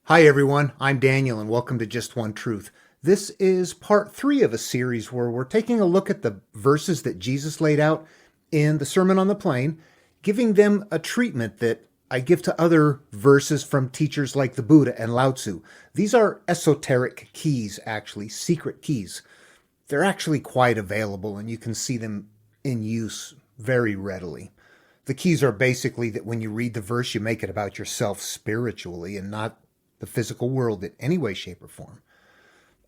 Hi everyone, I'm Daniel and welcome to Just One Truth. This is part 3 of a series where we're taking a look at the verses that Jesus laid out in the Sermon on the Plain, giving them a treatment that I give to other verses from teachers like the Buddha and Lao Tzu. These are esoteric keys, actually, secret keys. They're actually quite available and you can see them in use very readily. The keys are basically that when you read the verse, you make it about yourself spiritually and not the physical world in any way, shape, or form.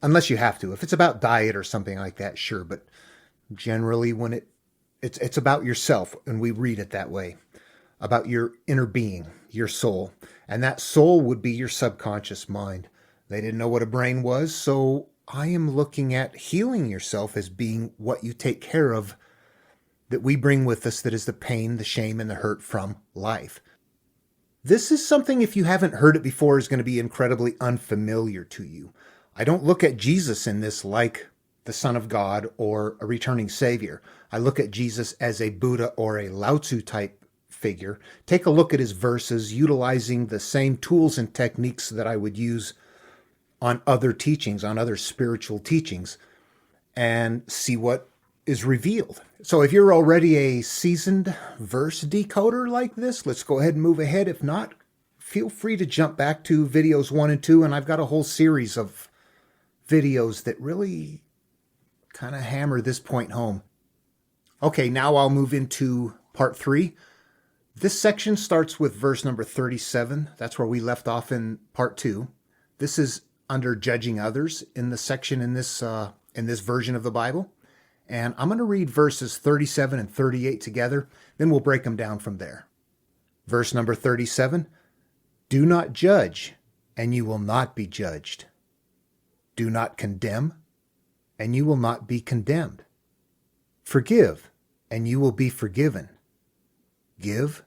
Unless you have to. If it's about diet or something like that, sure. But generally, when it's about yourself, and we read it that way, about your inner being, your soul. And that soul would be your subconscious mind. They didn't know what a brain was, so I am looking at healing yourself as being what you take care of that we bring with us, that is the pain, the shame, and the hurt from life. This is something, if you haven't heard it before, is going to be incredibly unfamiliar to you. I don't look at Jesus in this like the Son of God or a returning Savior. I look at Jesus as a Buddha or a Lao Tzu type figure. Take a look at his verses, utilizing the same tools and techniques that I would use on other teachings, on other spiritual teachings, and see what is revealed. So if you're already a seasoned verse decoder like this, let's go ahead and move ahead. If not, feel free to jump back to videos 1 and 2, and I've got a whole series of videos that really kind of hammer this point home. Okay, now I'll move into part 3. This section starts with verse number 37. That's where we left off in part 2. This is under judging others in the section in this version of the Bible. And I'm going to read verses 37 and 38 together, then we'll break them down from there. Verse number 37, do not judge, and you will not be judged. Do not condemn, and you will not be condemned. Forgive, and you will be forgiven. Give,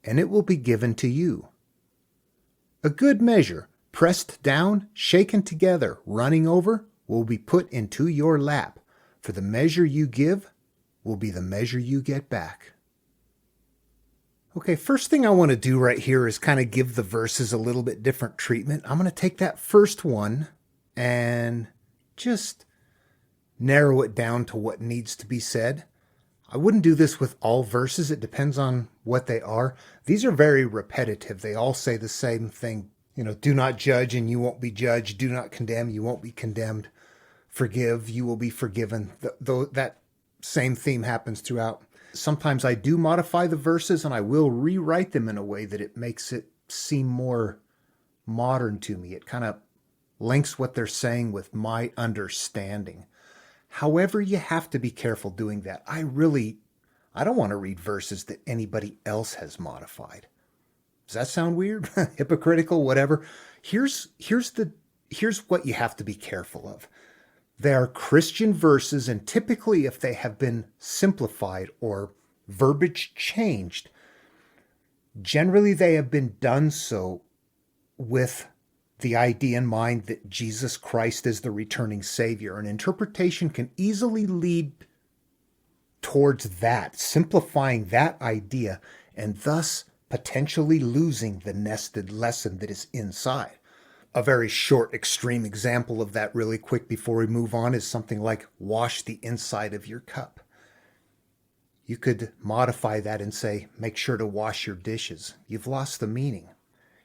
and it will be given to you. A good measure, pressed down, shaken together, running over, will be put into your lap. For the measure you give will be the measure you get back. Okay, first thing I want to do right here is kind of give the verses a little bit different treatment. I'm going to take that first one and just narrow it down to what needs to be said. I wouldn't do this with all verses. It depends on what they are. These are very repetitive. They all say the same thing. Do not judge and you won't be judged. Do not condemn, you won't be condemned. Forgive, you will be forgiven. Though that same theme happens throughout. Sometimes I do modify the verses and I will rewrite them in a way that it makes it seem more modern to me. It kind of links what they're saying with my understanding. However, you have to be careful doing that. I don't want to read verses that anybody else has modified. Does that sound weird? Hypocritical, whatever. Here's what you have to be careful of. They are Christian verses, and typically if they have been simplified or verbiage changed, generally they have been done so with the idea in mind that Jesus Christ is the returning Savior. An interpretation can easily lead towards that, simplifying that idea, and thus potentially losing the nested lesson that is inside. A very short, extreme example of that really quick before we move on is something like wash the inside of your cup. You could modify that and say, make sure to wash your dishes. You've lost the meaning.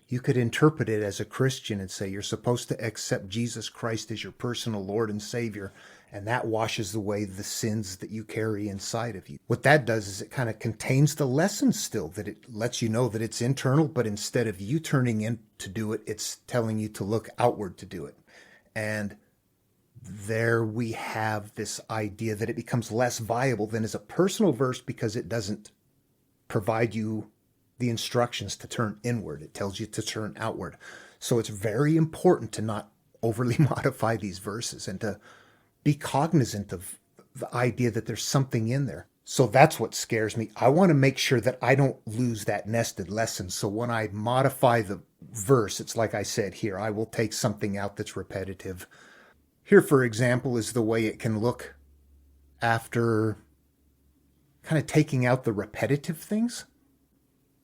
You could interpret it as a Christian and say you're supposed to accept Jesus Christ as your personal Lord and Savior, and that washes away the sins that you carry inside of you. What that does is it kind of contains the lesson still, that it lets you know that it's internal, but instead of you turning in to do it, it's telling you to look outward to do it. And there we have this idea that it becomes less viable than as a personal verse because it doesn't provide you the instructions to turn inward. It tells you to turn outward. So it's very important to not overly modify these verses and to be cognizant of the idea that there's something in there. So that's what scares me. I want to make sure that I don't lose that nested lesson. So when I modify the verse, it's like I said here, I will take something out that's repetitive. Here, for example, is the way it can look after kind of taking out the repetitive things.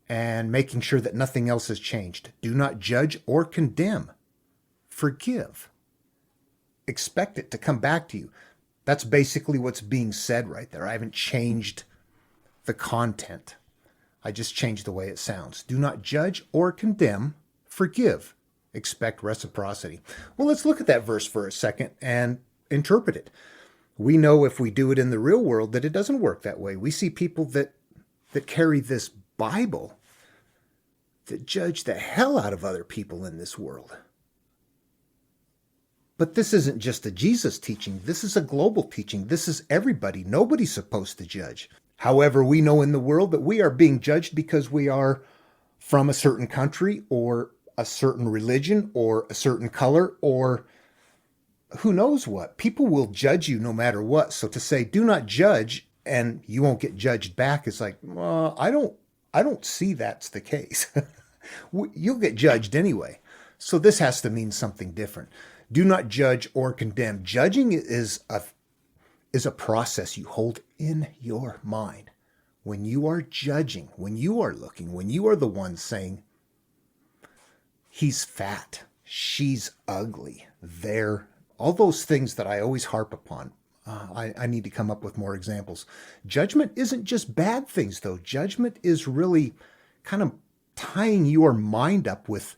and making sure that nothing else has changed. Do not judge or condemn. Forgive. Expect it to come back to you. That's basically what's being said right there. I haven't changed the content. I just changed the way it sounds. Do not judge or condemn. Forgive. Expect reciprocity. Well, let's look at that verse for a second and interpret it. We know if we do it in the real world that it doesn't work that way. We see people that carry this Bible that judge the hell out of other people in this world. But this isn't just a Jesus teaching. This is a global teaching. This is everybody. Nobody's supposed to judge. However, we know in the world that we are being judged because we are from a certain country or a certain religion or a certain color or who knows what. People will judge you no matter what. So to say, do not judge and you won't get judged back is like, well, I don't see that's the case. You'll get judged anyway. So this has to mean something different. Do not judge or condemn. Judging is a process you hold in your mind. When you are judging, when you are looking, when you are the one saying, he's fat, she's ugly, all those things that I always harp upon. I need to come up with more examples. Judgment isn't just bad things, though. Judgment is really kind of tying your mind up with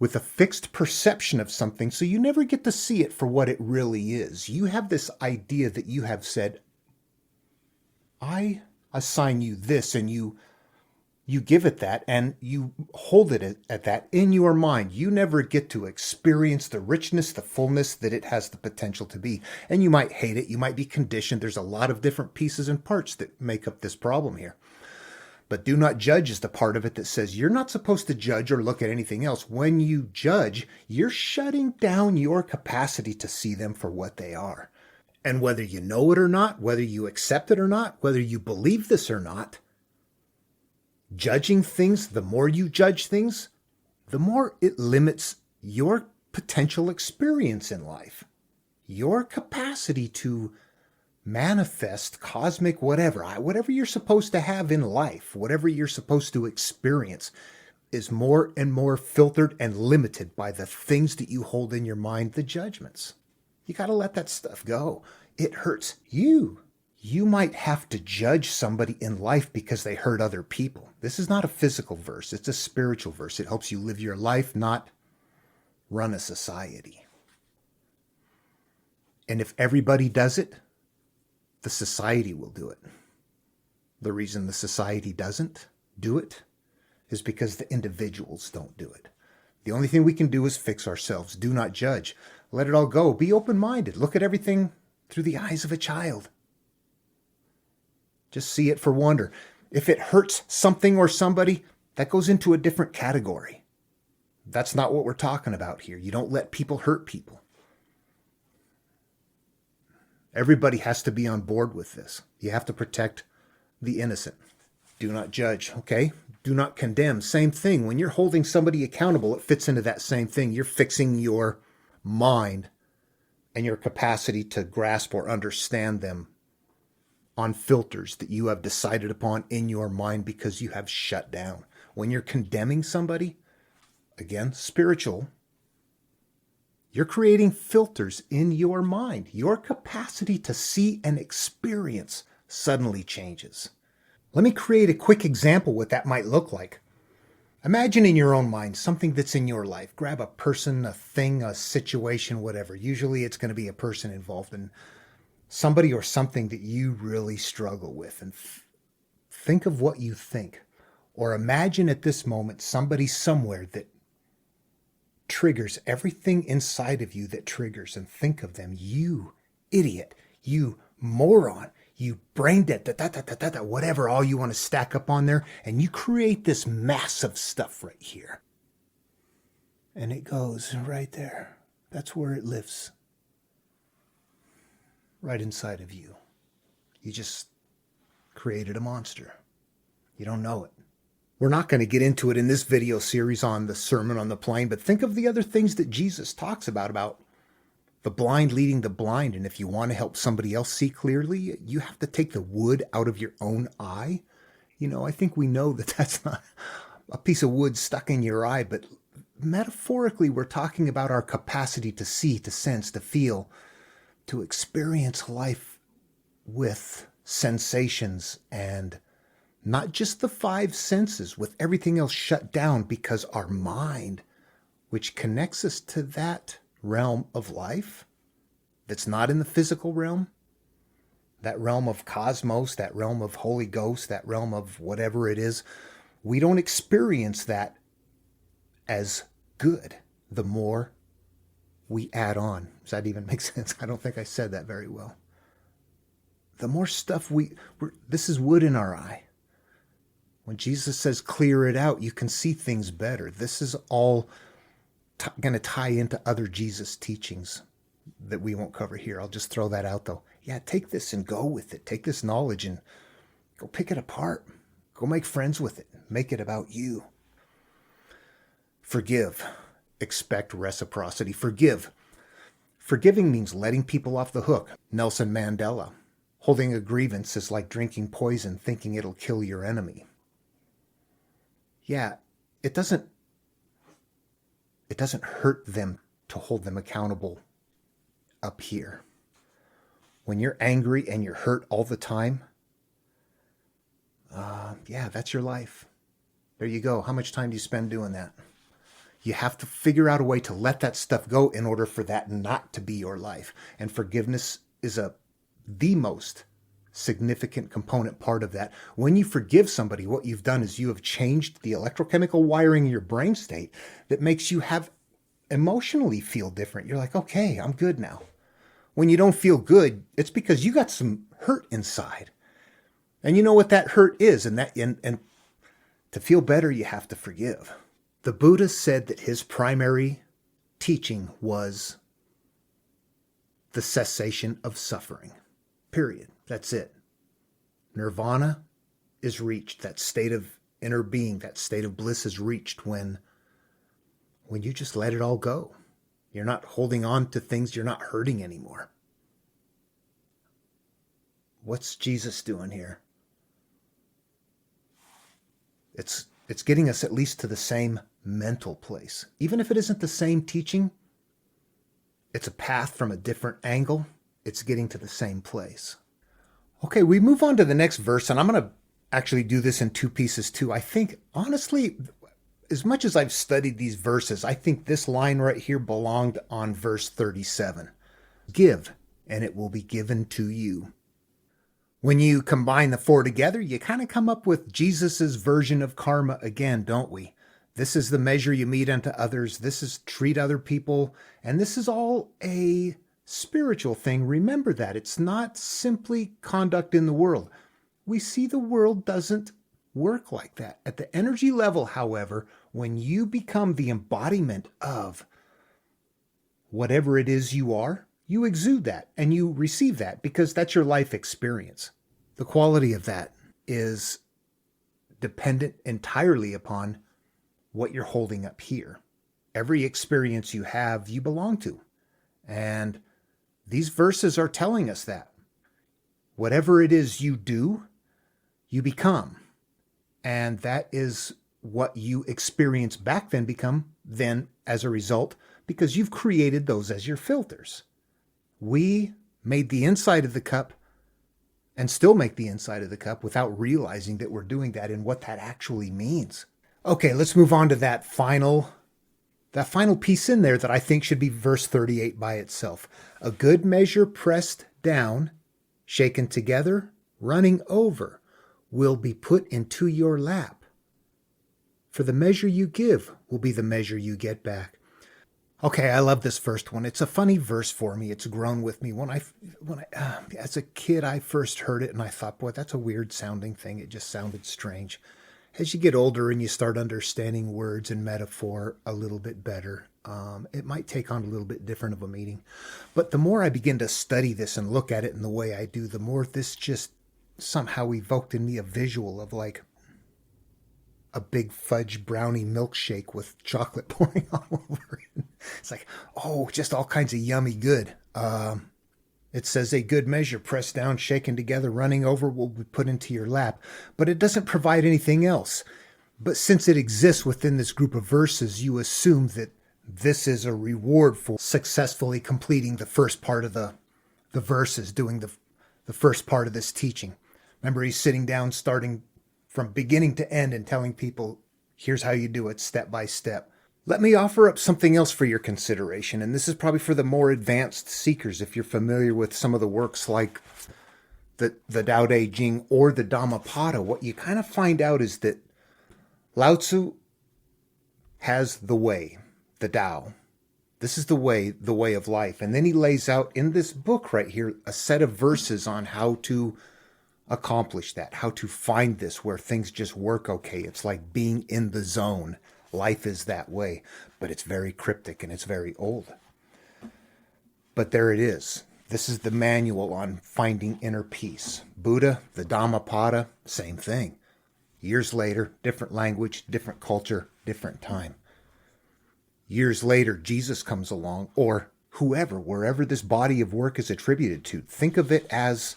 a fixed perception of something, so you never get to see it for what it really is. You have this idea that you have said, I assign you this, and you give it that, and you hold it at that in your mind. You never get to experience the richness, the fullness that it has the potential to be. And you might hate it. You might be conditioned. There's a lot of different pieces and parts that make up this problem here. But do not judge is the part of it that says you're not supposed to judge or look at anything else. When you judge, you're shutting down your capacity to see them for what they are. And whether you know it or not, whether you accept it or not, whether you believe this or not, judging things, the more you judge things, the more it limits your potential experience in life, your capacity to manifest cosmic whatever you're supposed to have in life, whatever you're supposed to experience is more and more filtered and limited by the things that you hold in your mind, the judgments. You got to let that stuff go. It hurts you. You might have to judge somebody in life because they hurt other people. This is not a physical verse. It's a spiritual verse. It helps you live your life, not run a society. And if everybody does it, the society will do it. The reason the society doesn't do it is because the individuals don't do it. The only thing we can do is fix ourselves. Do not judge. Let it all go. Be open-minded. Look at everything through the eyes of a child. Just see it for wonder. If it hurts something or somebody, that goes into a different category. That's not what we're talking about here. You don't let people hurt people. Everybody has to be on board with this. You have to protect the innocent. Do not judge, okay? Do not condemn. Same thing. When you're holding somebody accountable, it fits into that same thing. You're fixing your mind and your capacity to grasp or understand them on filters that you have decided upon in your mind because you have shut down. When you're condemning somebody, again, spiritual, you're creating filters in your mind. Your capacity to see and experience suddenly changes. Let me create a quick example what that might look like. Imagine in your own mind something that's in your life. Grab a person, a thing, a situation, whatever. Usually it's going to be a person involved in somebody or something that you really struggle with. And think of what you think. Or imagine at this moment somebody somewhere that triggers everything inside of you that triggers, and think of them. You idiot, you moron, you brain dead, whatever, all you want to stack up on there, and you create this massive stuff right here. And it goes right there. That's where it lives. Right inside of you. You just created a monster. You don't know it. We're not going to get into it in this video series on the Sermon on the Plain, but think of the other things that Jesus talks about the blind leading the blind. And if you want to help somebody else see clearly, you have to take the wood out of your own eye. I think we know that that's not a piece of wood stuck in your eye, but metaphorically, we're talking about our capacity to see, to sense, to feel, to experience life with sensations, and not just the five senses, with everything else shut down, because our mind, which connects us to that realm of life that's not in the physical realm, that realm of cosmos, that realm of Holy Ghost, that realm of whatever it is, we don't experience that as good the more we add on. Does that even make sense? I don't think I said that very well. The more stuff this is wood in our eye. When Jesus says clear it out, you can see things better. This is all going to tie into other Jesus teachings that we won't cover here. I'll just throw that out though. Yeah, take this and go with it. Take this knowledge and go pick it apart. Go make friends with it. Make it about you. Forgive. Expect reciprocity. Forgive. Forgiving means letting people off the hook. Nelson Mandela. Holding a grievance is like drinking poison, thinking it'll kill your enemy. Yeah, it doesn't hurt them to hold them accountable up here. When you're angry and you're hurt all the time, yeah, that's your life. There you go. How much time do you spend doing that? You have to figure out a way to let that stuff go in order for that not to be your life. And forgiveness is the most significant component part of that. When you forgive somebody, what you've done is you have changed the electrochemical wiring in your brain state that makes you emotionally feel different. You're like, okay, I'm good now. When you don't feel good, it's because you got some hurt inside. And you know what that hurt is, and to feel better, you have to forgive. The Buddha said that his primary teaching was the cessation of suffering. Period. That's it. Nirvana is reached. That state of inner being, that state of bliss is reached when you just let it all go. You're not holding on to things. You're not hurting anymore. What's Jesus doing here? It's getting us at least to the same mental place. Even if it isn't the same teaching, it's a path from a different angle. It's getting to the same place. Okay, we move on to the next verse, and I'm going to actually do this in two pieces too. I think, honestly, as much as I've studied these verses, I think this line right here belonged on verse 37. Give, and it will be given to you. When you combine the four together, you kind of come up with Jesus's version of karma again, don't we? This is the measure you meet unto others. This is treat other people. And this is all a spiritual thing. Remember that. It's not simply conduct in the world. We see the world doesn't work like that. At the energy level, however, when you become the embodiment of whatever it is you are, you exude that and you receive that because that's your life experience. The quality of that is dependent entirely upon what you're holding up here. Every experience you have, you belong to. And these verses are telling us that. Whatever it is you do, you become. And that is what you experience back then become then as a result, because you've created those as your filters. We made the inside of the cup and still make the inside of the cup without realizing that we're doing that and what that actually means. Okay, let's move on to that final piece in there that I think should be verse 38 by itself. A good measure pressed down, shaken together, running over, will be put into your lap. For the measure you give will be the measure you get back. Okay, I love this first one. It's a funny verse for me. It's grown with me. When I as a kid, I first heard it and I thought, boy, that's a weird sounding thing. It just sounded strange. As you get older and you start understanding words and metaphor a little bit better, it might take on a little bit different of a meaning. But the more I begin to study this and look at it in the way I do, the more this just somehow evoked in me a visual of like a big fudge brownie milkshake with chocolate pouring all over it. It's like, oh, just all kinds of yummy good. It says a good measure, pressed down, shaken together, running over, will be put into your lap. But it doesn't provide anything else. But since it exists within this group of verses, you assume that this is a reward for successfully completing the first part of the verses, doing the first part of this teaching. Remember, he's sitting down, starting from beginning to end and telling people, here's how you do it step by step. Let me offer up something else for your consideration, and this is probably for the more advanced seekers. If you're familiar with some of the works like the Tao Te Ching or the Dhammapada, what you kind of find out is that Lao Tzu has the way, the Tao. This is the way of life. And then he lays out in this book right here a set of verses on how to accomplish that, how to find this where things just work okay. It's like being in the zone. Life is that way, but it's very cryptic and it's very old. But there it is. This is the manual on finding inner peace. Buddha, the Dhammapada, same thing. Years later, different language, different culture, different time. Years later, Jesus comes along, or whoever, wherever this body of work is attributed to. Think of it as,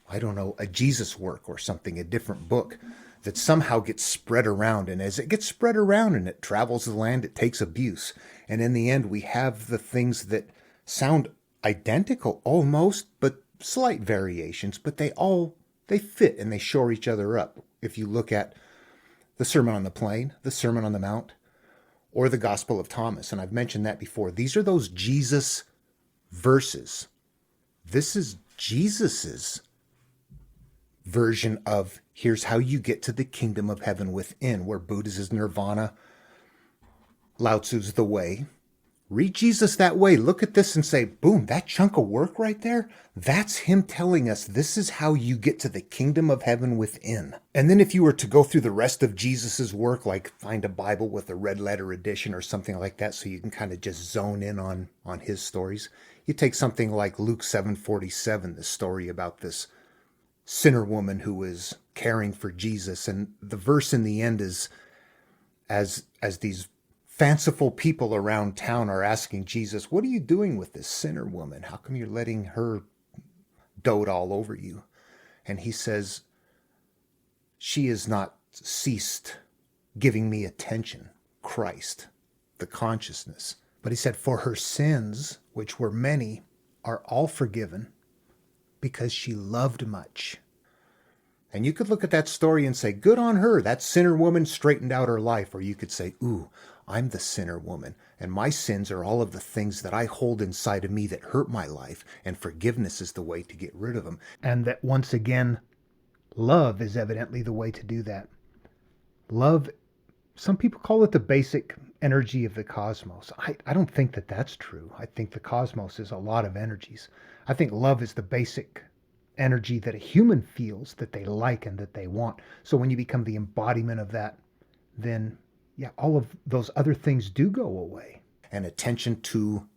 I don't know, a Jesus work or something, a different book that somehow gets spread around. And as it gets spread around and it travels the land, it takes abuse. And in the end, we have the things that sound identical almost, but slight variations, but they fit and they shore each other up. If you look at the Sermon on the Plain, the Sermon on the Mount, or the Gospel of Thomas, and I've mentioned that before, these are those Jesus verses. This is Jesus's version of here's how you get to the kingdom of heaven within, where Buddha's is nirvana, Lao Tzu's the way. Read Jesus that way. Look at this and say, boom, that chunk of work right there, that's him telling us this is how you get to the kingdom of heaven within. And then if you were to go through the rest of Jesus's work, like find a Bible with a red letter edition or something like that, so you can kind of just zone in on his stories. You take something like Luke 7:47, the story about this sinner woman who is caring for Jesus. And the verse in the end is, as these fanciful people around town are asking Jesus, what are you doing with this sinner woman? How come you're letting her dote all over you? And he says, she has not ceased giving me attention, Christ, the consciousness. But he said, for her sins, which were many, are all forgiven because she loved much. And you could look at that story and say, good on her. That sinner woman straightened out her life. Or you could say, ooh, I'm the sinner woman, and my sins are all of the things that I hold inside of me that hurt my life, and forgiveness is the way to get rid of them. And that once again, love is evidently the way to do that. Love, some people call it the basic energy of the cosmos. I don't think that that's true. I think the cosmos is a lot of energies. I think love is the basic energy that a human feels that they like and that they want. So when you become the embodiment of that, then yeah, all of those other things do go away. And attention to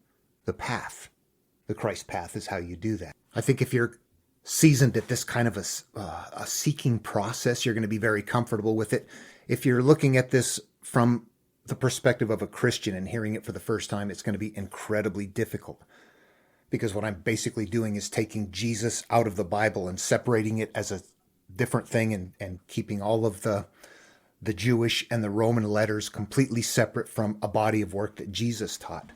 the path, the Christ path, is how you do that. I think if you're seasoned at this kind of a seeking process, you're going to be very comfortable with it. If you're looking at this from the perspective of a Christian and hearing it for the first time, it's going to be incredibly difficult. Because what I'm basically doing is taking Jesus out of the Bible and separating it as a different thing and keeping all of the Jewish and the Roman letters completely separate from a body of work that Jesus taught.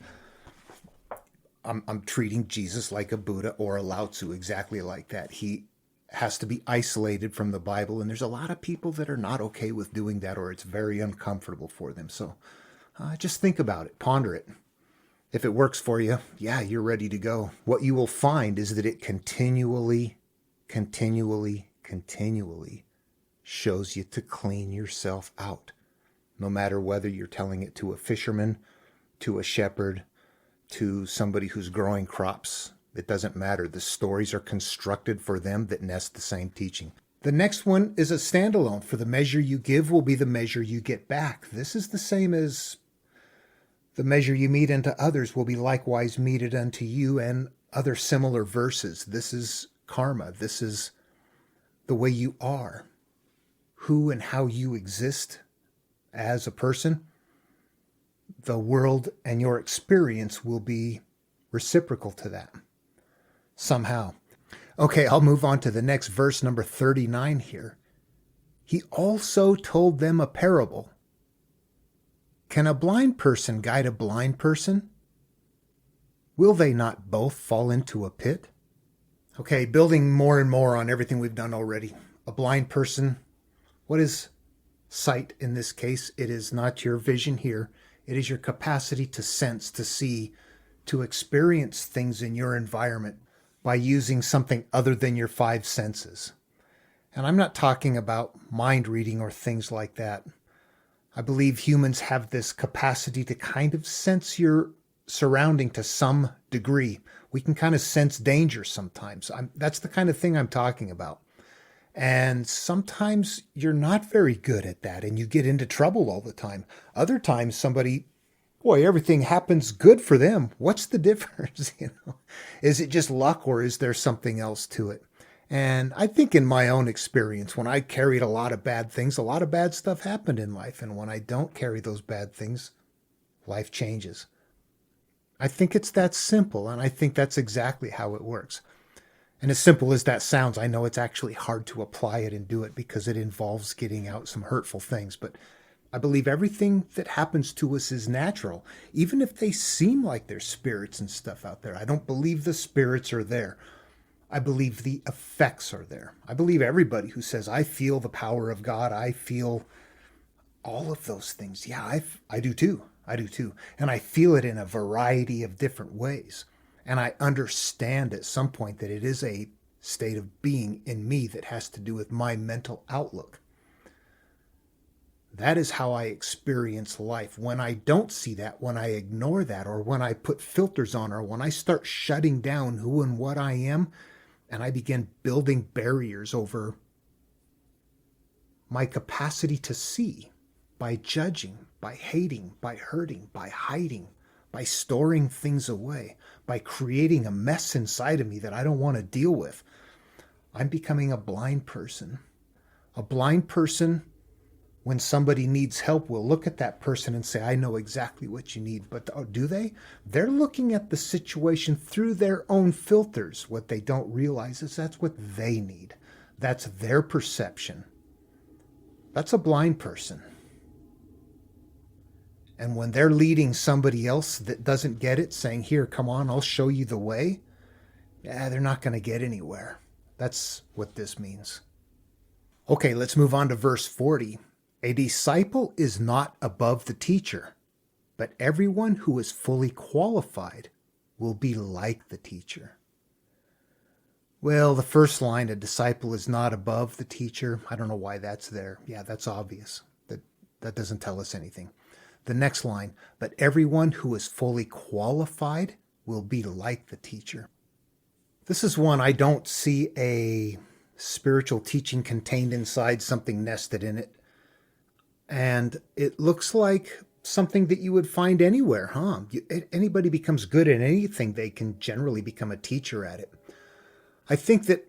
I'm treating Jesus like a Buddha or a Lao Tzu, exactly like that. He has to be isolated from the Bible, and there's a lot of people that are not okay with doing that, or it's very uncomfortable for them. So just think about it, ponder it. If it works for you, yeah, you're ready to go. What you will find is that it continually shows you to clean yourself out. No matter whether you're telling it to a fisherman, to a shepherd, to somebody who's growing crops, it doesn't matter. The stories are constructed for them that nest the same teaching. The next one is a standalone. For the measure you give will be the measure you get back. This is the same as the measure you mete unto others will be likewise meted unto you, and other similar verses. This is karma. This is the way you are. Who and how you exist as a person, the world and your experience will be reciprocal to that. somehow. Okay, I'll move on to the next verse, number 39 here. He also told them a parable. Can a blind person guide a blind person? Will they not both fall into a pit? Okay, building more and more on everything we've done already. A blind person, what is sight in this case? It is not your vision here. It is your capacity to sense, to see, to experience things in your environment by using something other than your five senses. And I'm not talking about mind reading or things like that. I believe humans have this capacity to kind of sense your surrounding to some degree. We can kind of sense danger sometimes. That's the kind of thing I'm talking about. And sometimes you're not very good at that and you get into trouble all the time. Other times somebody, boy, everything happens good for them. What's the difference? Is it just luck or is there something else to it? And I think in my own experience, when I carried a lot of bad things, a lot of bad stuff happened in life. And when I don't carry those bad things, life changes. I think it's that simple. And I think that's exactly how it works. And as simple as that sounds, I know it's actually hard to apply it and do it because it involves getting out some hurtful things. But I believe everything that happens to us is natural, even if they seem like there's spirits and stuff out there. I don't believe the spirits are there. I believe the effects are there. I believe everybody who says, I feel the power of God, I feel all of those things. Yeah, I do too. I do too. And I feel it in a variety of different ways. And I understand at some point that it is a state of being in me that has to do with my mental outlook. That is how I experience life. When I don't see that, when I ignore that, or when I put filters on, or when I start shutting down who and what I am, and I begin building barriers over my capacity to see by judging, by hating, by hurting, by hiding, by storing things away, by creating a mess inside of me that I don't want to deal with, I'm becoming a blind person. A blind person, when somebody needs help, will look at that person and say, I know exactly what you need. But do they? They're looking at the situation through their own filters. What they don't realize is that's what they need. That's their perception. That's a blind person. And when they're leading somebody else that doesn't get it, saying, here, come on, I'll show you the way, they're not going to get anywhere. That's what this means. Okay, let's move on to verse 40. A disciple is not above the teacher, but everyone who is fully qualified will be like the teacher. Well, the first line, a disciple is not above the teacher. I don't know why that's there. Yeah, that's obvious. That doesn't tell us anything. The next line, but everyone who is fully qualified will be like the teacher. This is one I don't see a spiritual teaching contained inside, something nested in it. And it looks like something that you would find anywhere, huh? Anybody becomes good at anything, they can generally become a teacher at it. I think that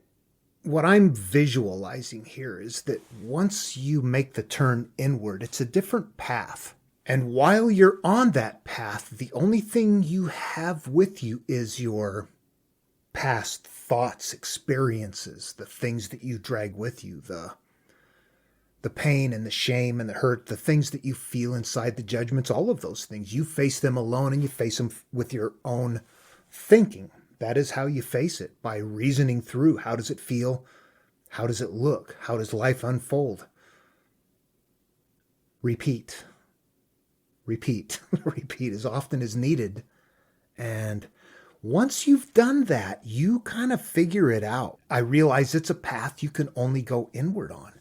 what I'm visualizing here is that once you make the turn inward, it's a different path. And while you're on that path, the only thing you have with you is your past thoughts, experiences, the things that you drag with you, the pain and the shame and the hurt, the things that you feel inside, the judgments, all of those things. You face them alone and you face them with your own thinking. That is how you face it, by reasoning through. How does it feel? How does it look? How does life unfold? Repeat. Repeat. Repeat as often as needed. And once you've done that, you kind of figure it out. I realize it's a path you can only go inward on.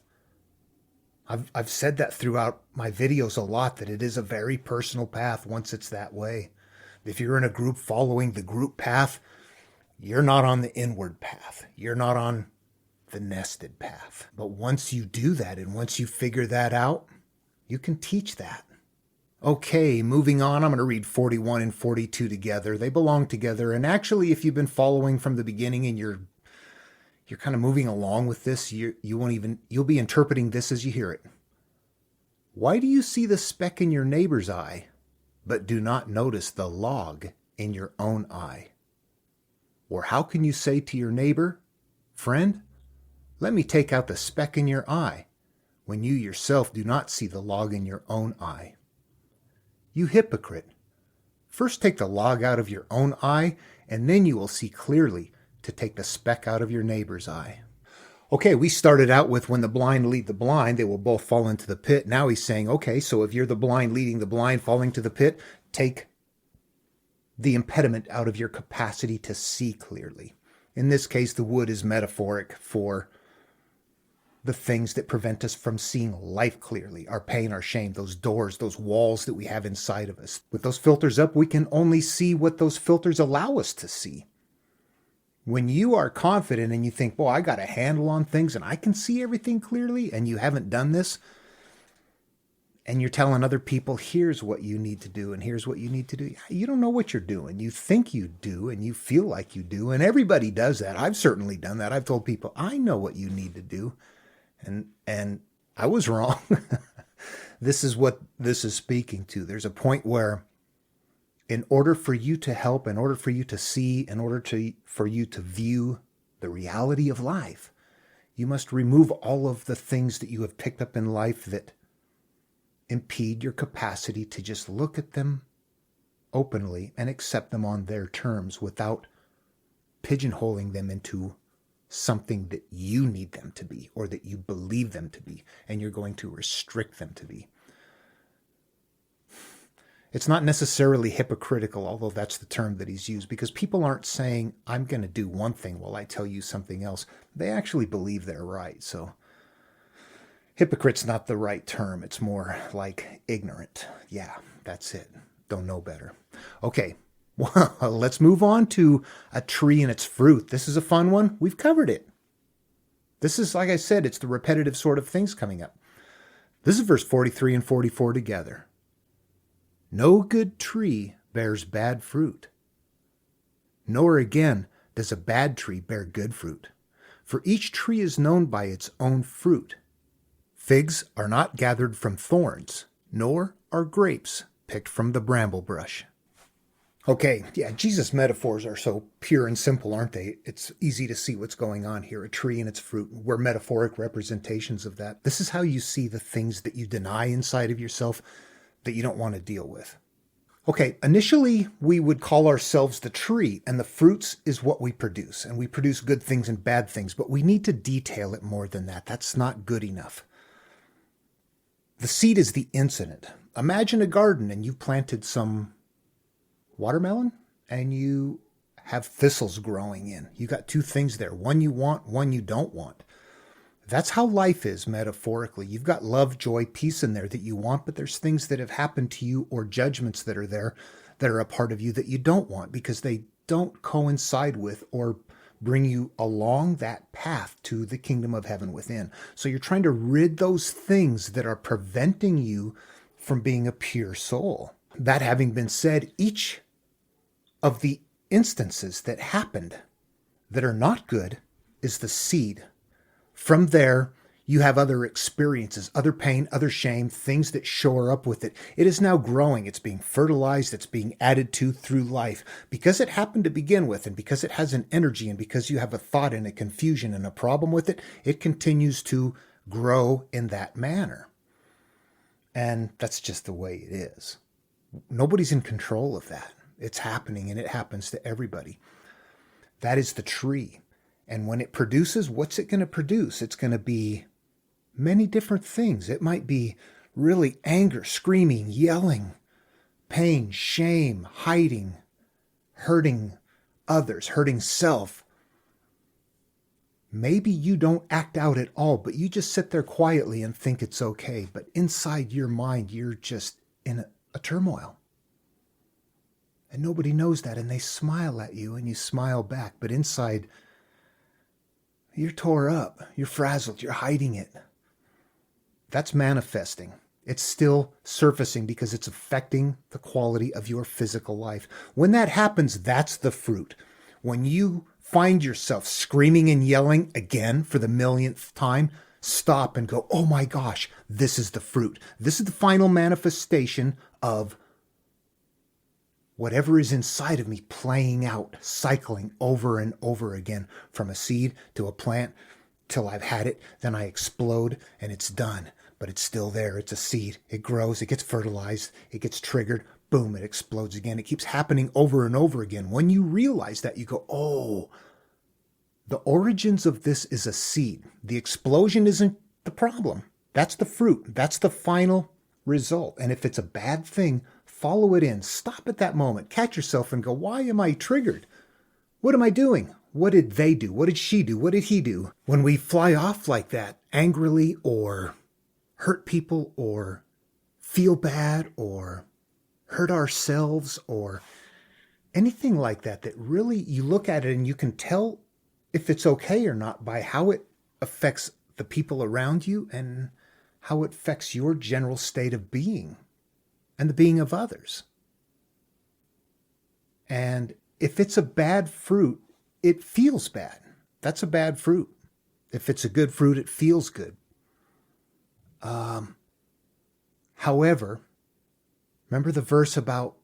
I've said that throughout my videos a lot, that it is a very personal path once it's that way. If you're in a group following the group path, you're not on the inward path. You're not on the nested path. But once you do that and once you figure that out, you can teach that. Okay, moving on, I'm going to read 41 and 42 together. They belong together. And actually, if you've been following from the beginning and you're kind of moving along with this, you'll be interpreting this as you hear it. Why do you see the speck in your neighbor's eye, but do not notice the log in your own eye? Or how can you say to your neighbor, "Friend, let me take out the speck in your eye," when you yourself do not see the log in your own eye? You hypocrite! First take the log out of your own eye, and then you will see clearly to take the speck out of your neighbor's eye. Okay, we started out with when the blind lead the blind, they will both fall into the pit. Now he's saying, okay, so if you're the blind leading the blind falling to the pit, take the impediment out of your capacity to see clearly. In this case, the wood is metaphoric for the things that prevent us from seeing life clearly, our pain, our shame, those doors, those walls that we have inside of us. With those filters up, we can only see what those filters allow us to see. When you are confident and you think, "Boy, I got a handle on things and I can see everything clearly," and you haven't done this, and you're telling other people, "Here's what you need to do and here's what you need to do," you don't know what you're doing. You think you do and you feel like you do, and everybody does that. I've certainly done that. I've told people, "I know what you need to do," and I was wrong. This is what this is speaking to. There's a point where in order for you to help, in order for you to see, in order for you to view the reality of life, you must remove all of the things that you have picked up in life that impede your capacity to just look at them openly and accept them on their terms without pigeonholing them into something that you need them to be or that you believe them to be, and you're going to restrict them to be. It's not necessarily hypocritical, although that's the term that he's used, because people aren't saying, "I'm going to do one thing while I tell you something else." They actually believe they're right. So hypocrite's not the right term. It's more like ignorant. Yeah, that's it. Don't know better. Okay, well, let's move on to a tree and its fruit. This is a fun one. We've covered it. This is, like I said, it's the repetitive sort of things coming up. This is verse 43 and 44 together. No good tree bears bad fruit, nor again does a bad tree bear good fruit. For each tree is known by its own fruit. Figs are not gathered from thorns, nor are grapes picked from the bramble bush. Okay, yeah, Jesus' metaphors are so pure and simple, aren't they? It's easy to see what's going on here. A tree and its fruit. We're metaphoric representations of that. This is how you see the things that you deny inside of yourself that you don't want to deal with. Okay, initially we would call ourselves the tree, and the fruits is what we produce, and we produce good things and bad things, but we need to detail it more than that. That's not good enough. The seed is the incident. Imagine a garden and you've planted some watermelon and you have thistles growing in. You got two things there, one you want, one you don't want. That's how life is metaphorically. You've got love, joy, peace in there that you want, but there's things that have happened to you or judgments that are there that are a part of you that you don't want because they don't coincide with or bring you along that path to the kingdom of heaven within. So you're trying to rid those things that are preventing you from being a pure soul. That having been said, each of the instances that happened that are not good is the seed. From there, you have other experiences, other pain, other shame, things that shore up with it. It is now growing. It's being fertilized. It's being added to through life. Because it happened to begin with, and because it has an energy, and because you have a thought and a confusion and a problem with it, it continues to grow in that manner. And that's just the way it is. Nobody's in control of that. It's happening, and it happens to everybody. That is the tree. And when it produces, what's it going to produce? It's going to be many different things. It might be really anger, screaming, yelling, pain, shame, hiding, hurting others, hurting self. Maybe you don't act out at all, but you just sit there quietly and think it's okay. But inside your mind, you're just in a turmoil. And nobody knows that. And they smile at you and you smile back. But inside, you're tore up, you're frazzled, you're hiding it. That's manifesting. It's still surfacing because it's affecting the quality of your physical life. When that happens, that's the fruit. When you find yourself screaming and yelling again for the millionth time, stop and go, oh my gosh, this is the fruit. This is the final manifestation of whatever is inside of me playing out, cycling over and over again from a seed to a plant till I've had it. Then I explode and it's done. But it's still there. It's a seed. It grows. It gets fertilized. It gets triggered. Boom, it explodes again. It keeps happening over and over again. When you realize that, you go, oh, the origins of this is a seed. The explosion isn't the problem. That's the fruit. That's the final result. And if it's a bad thing, follow it in. Stop at that moment. Catch yourself and go, why am I triggered? What am I doing? What did they do? What did she do? What did he do? When we fly off like that, angrily, or hurt people, or feel bad, or hurt ourselves, or anything like that, that really you look at it and you can tell if it's okay or not by how it affects the people around you and how it affects your general state of being and the being of others. And if it's a bad fruit, it feels bad. That's a bad fruit. If it's a good fruit, it feels good. However, remember the verse about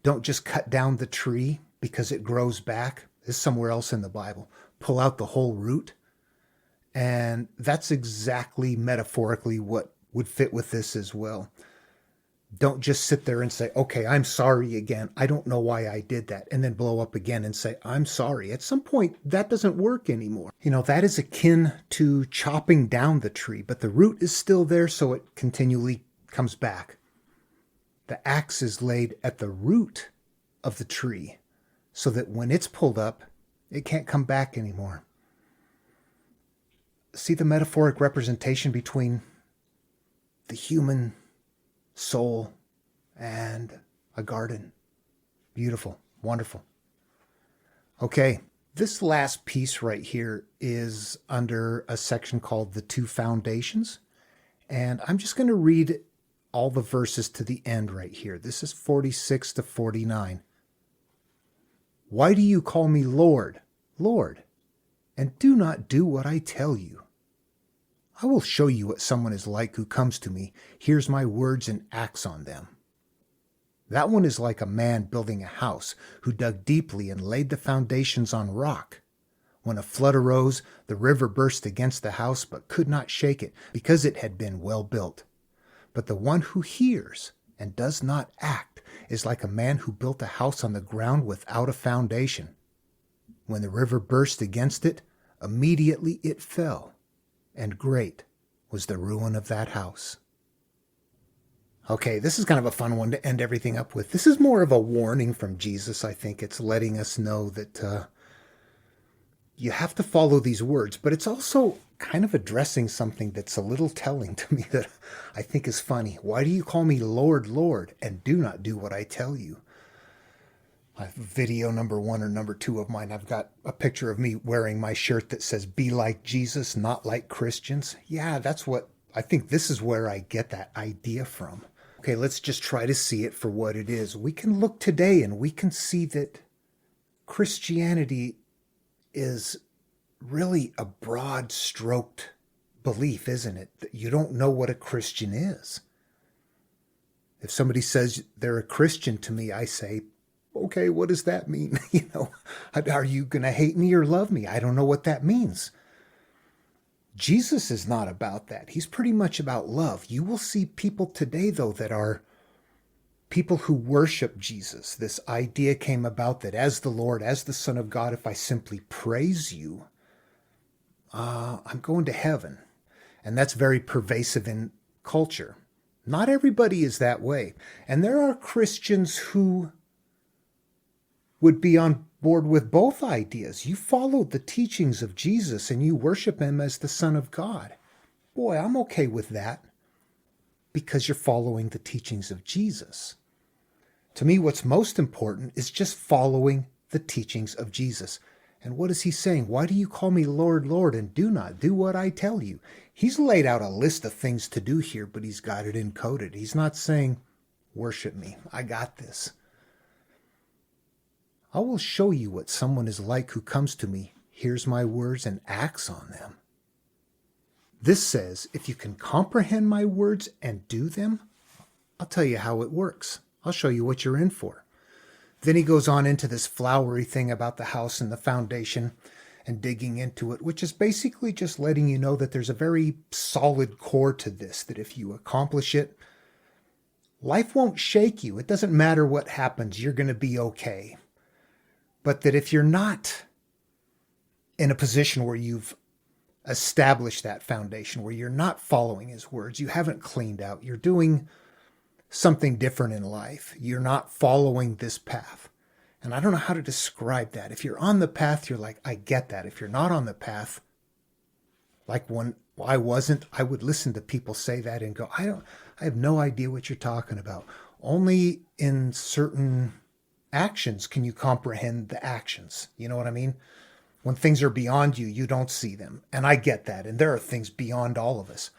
don't just cut down the tree because it grows back? This is somewhere else in the Bible. Pull out the whole root. And that's exactly metaphorically what would fit with this as well. Don't just sit there and say, okay, I'm sorry again. I don't know why I did that. And then blow up again and say, I'm sorry. At some point, that doesn't work anymore. That is akin to chopping down the tree, but the root is still there, so it continually comes back. The axe is laid at the root of the tree so that when it's pulled up, it can't come back anymore. See the metaphoric representation between the human soul and a garden. Beautiful, wonderful. Okay, this last piece right here is under a section called the two foundations. And I'm just going to read all the verses to the end right here. This is 46 to 49. Why do you call me Lord, Lord, and do not do what I tell you? I will show you what someone is like who comes to me, hears my words, and acts on them. That one is like a man building a house who dug deeply and laid the foundations on rock. When a flood arose, the river burst against the house but could not shake it because it had been well built. But the one who hears and does not act is like a man who built a house on the ground without a foundation. When the river burst against it, immediately it fell, and great was the ruin of that house. Okay, this is kind of a fun one to end everything up with. This is more of a warning from Jesus, I think. It's letting us know that you have to follow these words, but it's also kind of addressing something that's a little telling to me that I think is funny. Why do you call me Lord, Lord, and do not do what I tell you? Video number 1 or number 2 of mine, I've got a picture of me wearing my shirt that says, be like Jesus, not like Christians. Yeah, that's what, I think this is where I get that idea from. Okay, let's just try to see it for what it is. We can look today and we can see that Christianity is really a broad-stroked belief, isn't it? That you don't know what a Christian is. If somebody says they're a Christian to me, I say, okay, what does that mean? Are you going to hate me or love me? I don't know what that means. Jesus is not about that. He's pretty much about love. You will see people today, though, that are people who worship Jesus. This idea came about that as the Lord, as the Son of God, if I simply praise you, I'm going to heaven. And that's very pervasive in culture. Not everybody is that way. And there are Christians who would be on board with both ideas. You follow the teachings of Jesus and you worship him as the Son of God. Boy, I'm okay with that because you're following the teachings of Jesus. To me, what's most important is just following the teachings of Jesus. And what is he saying? Why do you call me Lord, Lord, and do not do what I tell you? He's laid out a list of things to do here, but he's got it encoded. He's not saying, worship me. I got this. I will show you what someone is like who comes to me, hears my words, and acts on them. This says, if you can comprehend my words and do them, I'll tell you how it works. I'll show you what you're in for. Then he goes on into this flowery thing about the house and the foundation and digging into it, which is basically just letting you know that there's a very solid core to this, that if you accomplish it, life won't shake you. It doesn't matter what happens, you're going to be okay. But that if you're not in a position where you've established that foundation, where you're not following his words, you haven't cleaned out, you're doing something different in life, you're not following this path. And I don't know how to describe that. If you're on the path, you're like, I get that. If you're not on the path, like when I wasn't, I would listen to people say that and go, I have no idea what you're talking about. Only in certain actions can you comprehend the actions. You know what I mean? When things are beyond you, you don't see them. And I get that. And there are things beyond all of us.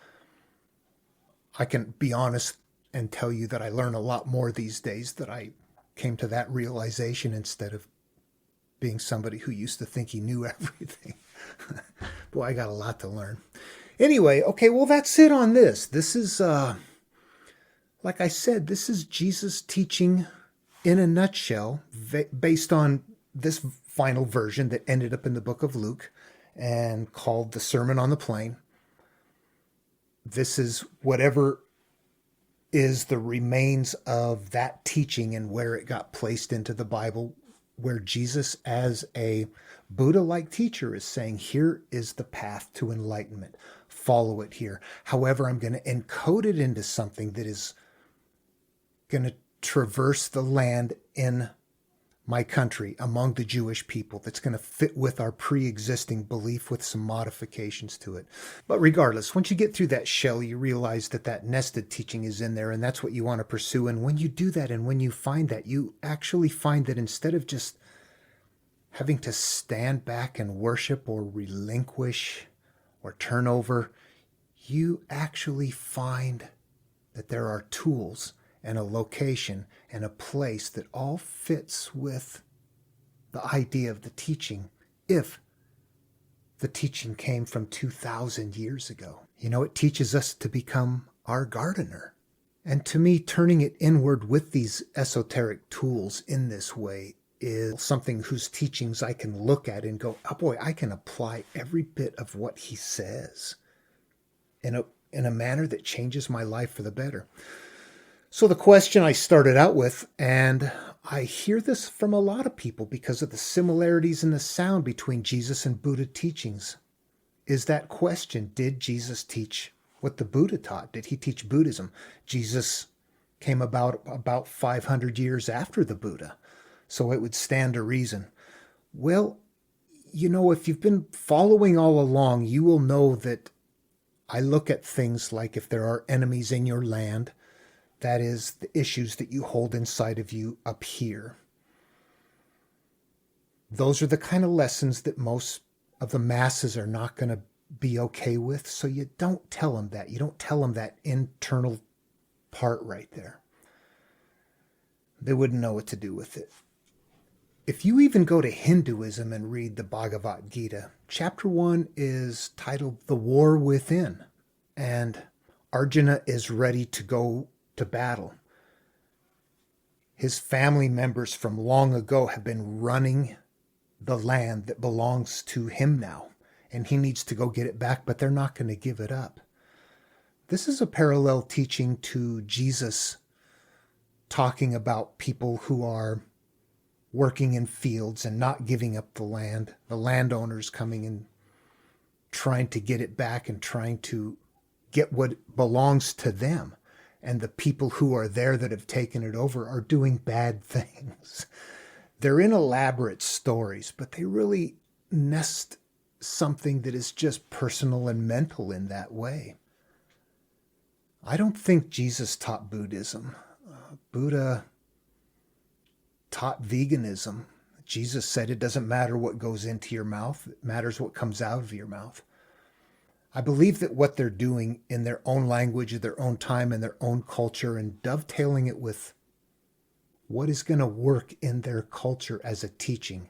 I can be honest and tell you that I learn a lot more these days, that I came to that realization instead of being somebody who used to think he knew everything. Boy, I got a lot to learn. Anyway, okay, well, that's it on this. This is, like I said, this is Jesus' teaching in a nutshell, based on this final version that ended up in the book of Luke and called the Sermon on the Plain. This is whatever is the remains of that teaching and where it got placed into the Bible, where Jesus, as a Buddha-like teacher, is saying, here is the path to enlightenment. Follow it here. However, I'm going to encode it into something that is going to traverse the land in my country, among the Jewish people, that's going to fit with our pre-existing belief with some modifications to it. But regardless, once you get through that shell, you realize that that nested teaching is in there, and that's what you want to pursue. And when you do that, and when you find that, you actually find that instead of just having to stand back and worship or relinquish or turn over, you actually find that there are tools and a location and a place that all fits with the idea of the teaching, if the teaching came from 2,000 years ago. You know, it teaches us to become our gardener. And to me, turning it inward with these esoteric tools in this way is something whose teachings I can look at and go, oh boy, I can apply every bit of what he says in a manner that changes my life for the better. So the question I started out with, and I hear this from a lot of people because of the similarities in the sound between Jesus and Buddha teachings, is that question: did Jesus teach what the Buddha taught? Did he teach Buddhism? Jesus came about 500 years after the Buddha, so it would stand to reason. Well, you know, if you've been following all along, you will know that I look at things like if there are enemies in your land, that is the issues that you hold inside of you up here. Those are the kind of lessons that most of the masses are not going to be okay with. So you don't tell them that. You don't tell them that internal part right there. They wouldn't know what to do with it. If you even go to Hinduism and read the Bhagavad Gita, chapter 1 is titled The War Within. And Arjuna is ready to go to battle. His family members from long ago have been running the land that belongs to him now, and he needs to go get it back, but they're not going to give it up. This is a parallel teaching to Jesus talking about people who are working in fields and not giving up the land, the landowners coming and trying to get it back and trying to get what belongs to them. And the people who are there that have taken it over are doing bad things. They're in elaborate stories, but they really nest something that is just personal and mental in that way. I don't think Jesus taught Buddhism. Buddha taught veganism. Jesus said it doesn't matter what goes into your mouth, it matters what comes out of your mouth. I believe that what they're doing in their own language, at their own time, and their own culture, and dovetailing it with what is going to work in their culture as a teaching,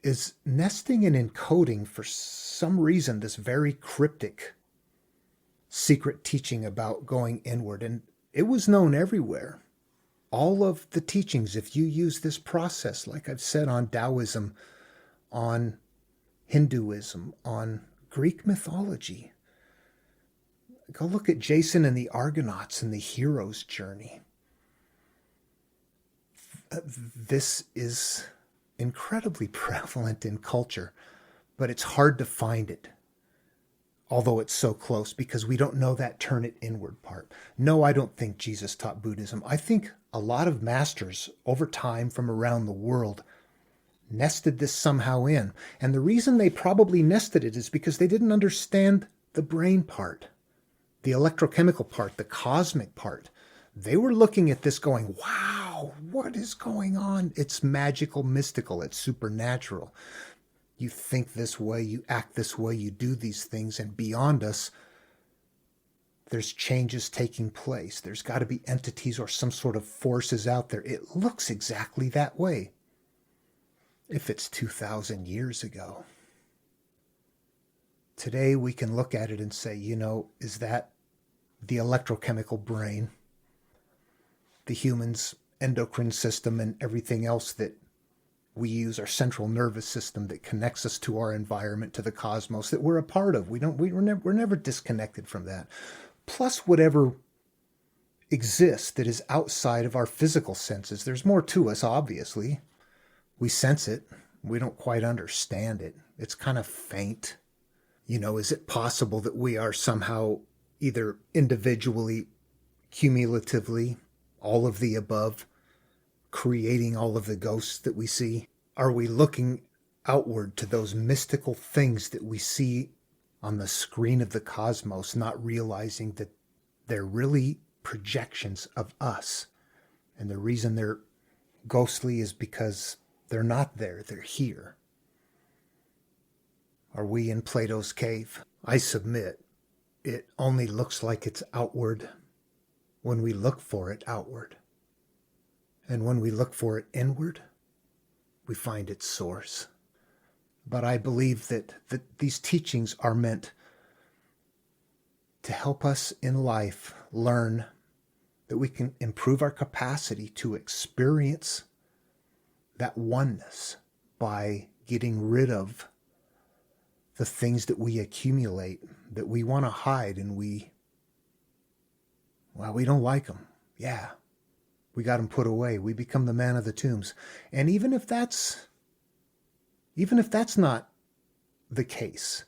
is nesting and encoding, for some reason, this very cryptic secret teaching about going inward. And it was known everywhere. All of the teachings, if you use this process, like I've said, on Taoism, on Hinduism, on Greek mythology, go look at Jason and the Argonauts and the hero's journey. This is incredibly prevalent in culture, but it's hard to find it, although it's so close, because we don't know that turn it inward part. No, I don't think Jesus taught Buddhism. I think a lot of masters over time from around the world nested this somehow in. And the reason they probably nested it is because they didn't understand the brain part, the electrochemical part, the cosmic part. They were looking at this going, wow, what is going on? It's magical, mystical, it's supernatural. You think this way, you act this way, you do these things, and beyond us, there's changes taking place. There's got to be entities or some sort of forces out there. It looks exactly that way. If it's 2,000 years ago. Today we can look at it and say, is that the electrochemical brain, the human's endocrine system, and everything else that we use, our central nervous system that connects us to our environment, to the cosmos that we're a part of. We're never disconnected from that. Plus whatever exists that is outside of our physical senses. There's more to us, obviously. We sense it. We don't quite understand it. It's kind of faint. Is it possible that we are somehow either individually, cumulatively, all of the above, creating all of the ghosts that we see? Are we looking outward to those mystical things that we see on the screen of the cosmos, not realizing that they're really projections of us? And the reason they're ghostly is because they're not there, they're here. Are we in Plato's cave? I submit, it only looks like it's outward when we look for it outward. And when we look for it inward, we find its source. But I believe that these teachings are meant to help us in life learn that we can improve our capacity to experience that oneness by getting rid of the things that we accumulate, that we want to hide, and we don't like them. Yeah, we got them put away. We become the man of the tombs. And even if that's not the case,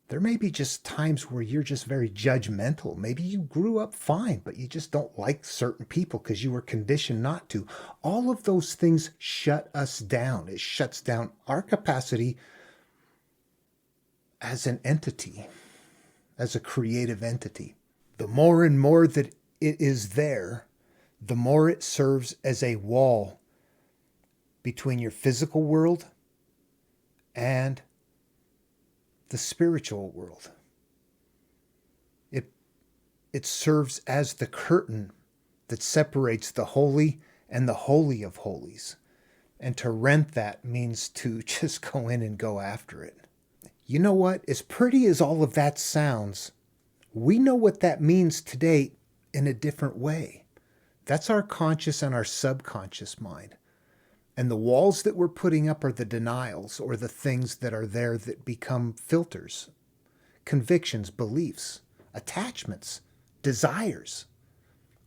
there may be just times where you're just very judgmental. Maybe you grew up fine, but you just don't like certain people because you were conditioned not to. All of those things shut us down. It shuts down our capacity as an entity, as a creative entity. The more and more that it is there, the more it serves as a wall between your physical world and the spiritual world. It serves as the curtain that separates the holy and the holy of holies. And to rent that means to just go in and go after it. You know what? As pretty as all of that sounds, we know what that means today in a different way. That's our conscious and our subconscious mind. And the walls that we're putting up are the denials, or the things that are there that become filters, convictions, beliefs, attachments, desires,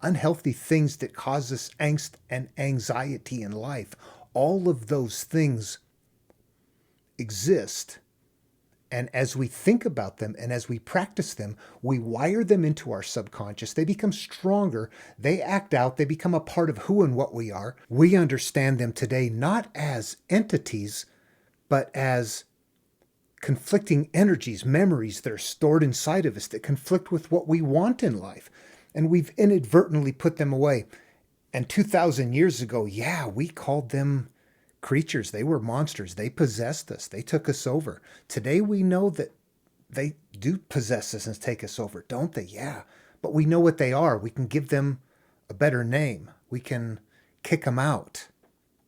unhealthy things that cause us angst and anxiety in life. All of those things exist. And as we think about them and as we practice them, we wire them into our subconscious. They become stronger. They act out. They become a part of who and what we are. We understand them today not as entities, but as conflicting energies, memories that are stored inside of us that conflict with what we want in life. And we've inadvertently put them away. And 2,000 years ago, we called them creatures. They were monsters. They possessed us. They took us over. Today we know that they do possess us and take us over, don't they? Yeah. But we know what they are. We can give them a better name. We can kick them out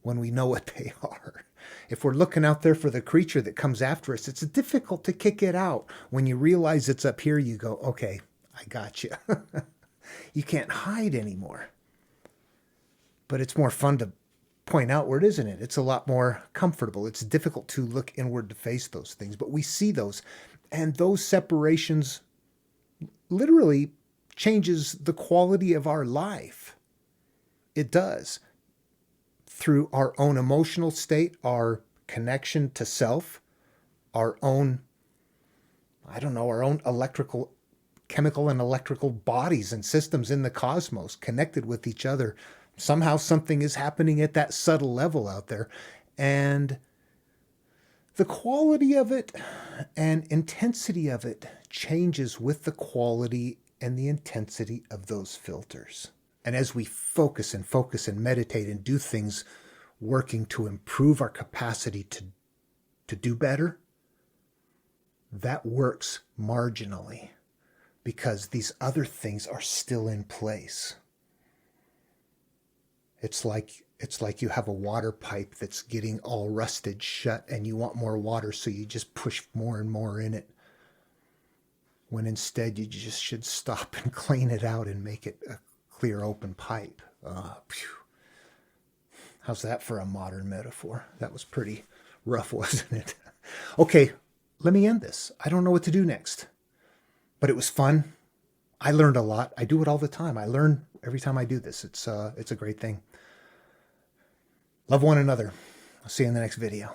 when we know what they are. If we're looking out there for the creature that comes after us, it's difficult to kick it out. When you realize it's up here, you go, okay, I got you. You can't hide anymore. but it's more fun to point outward, isn't it? It's a lot more comfortable. It's difficult to look inward to face those things, but we see those. And those separations literally changes the quality of our life. It does. Through our own emotional state, our connection to self, our own, our own chemical and electrical bodies and systems in the cosmos connected with each other. Somehow something is happening at that subtle level out there. And the quality of it and intensity of it changes with the quality and the intensity of those filters. And as we focus and meditate and do things working to improve our capacity to do better, that works marginally because these other things are still in place. It's like you have a water pipe that's getting all rusted shut and you want more water, so you just push more and more in it. When instead you just should stop and clean it out and make it a clear open pipe. How's that for a modern metaphor? That was pretty rough, wasn't it? Okay, let me end this. I don't know what to do next, but it was fun. I learned a lot. I do it all the time. I learn every time I do this. It's a great thing. Love one another. I'll see you in the next video.